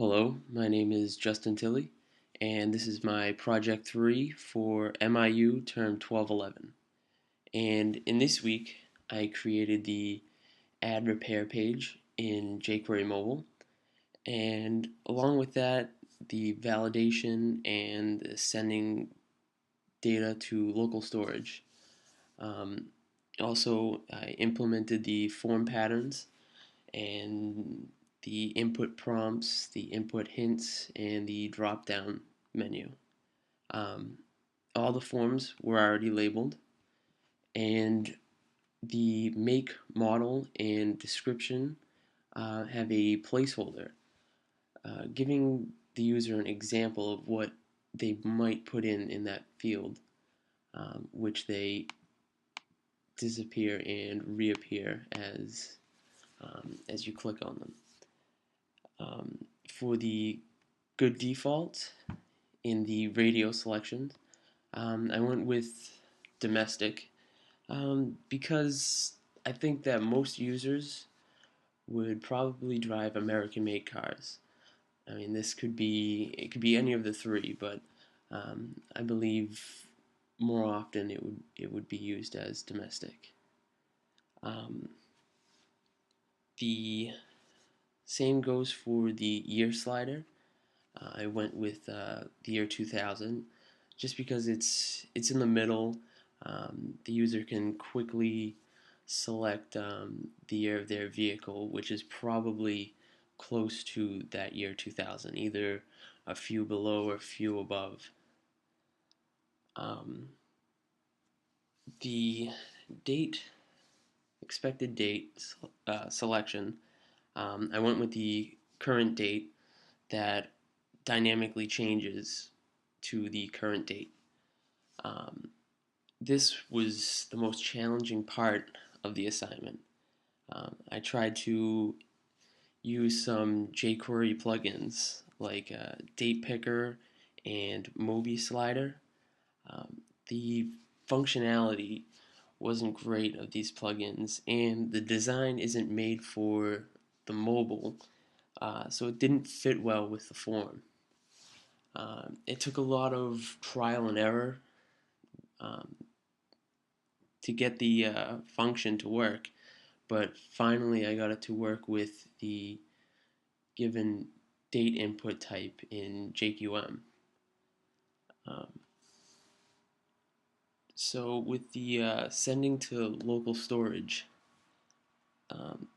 Hello, my name is Justin Tilley, and this is my Project 3 for MIU Term 1211. And in this week, I created the ad repair page in jQuery Mobile, and along with that, the validation and sending data to local storage. Um, Also, I implemented the form patterns and the input prompts, the input hints, and the drop down menu. Um, all the forms were already labeled, and the make, model, and description have a placeholder, giving the user an example of what they might put in that field, which they disappear and reappear as you click on them. For the good default in the radio selection, I went with domestic because I think that most users would probably drive American-made cars. I mean, it could be any of the three, but I believe more often it would be used as domestic. Um, the same goes for the year slider. I went with the year 2000 just because it's in the middle. The user can quickly select the year of their vehicle, which is probably close to that year 2000, either a few below or a few above. Um, the date, expected date selection, I went with the current date that dynamically changes to the current date. Um, this was the most challenging part of the assignment. I tried to use some jQuery plugins like Date Picker and Mobi Slider. The functionality wasn't great of these plugins, and the design isn't made for the mobile, so it didn't fit well with the form. It took a lot of trial and error um, to get the function to work, but finally I got it to work with the given date input type in JQM. Um, so with the sending to local storage, um,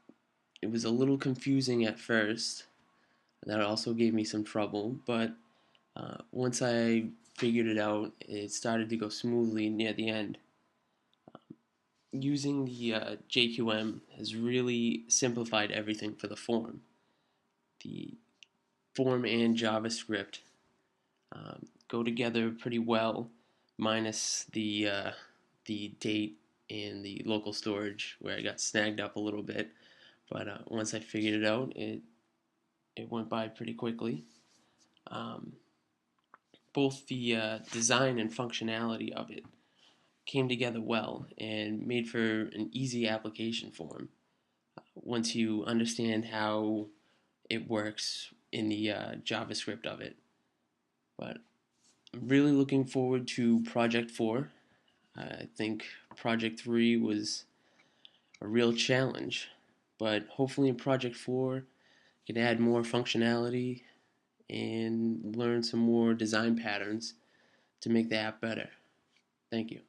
it was a little confusing at first. That also gave me some trouble, but once I figured it out, it started to go smoothly near the end. Using the JQM has really simplified everything for the form. The form and JavaScript go together pretty well, minus the date and the local storage where I got snagged up a little bit. But once I figured it out, it went by pretty quickly. Um, Both the design and functionality of it came together well and made for an easy application form once you understand how it works in the JavaScript of it. But I'm really looking forward to Project 4. I think Project 3 was a real challenge, but hopefully in Project 4 I can add more functionality and learn some more design patterns to make the app better. Thank you.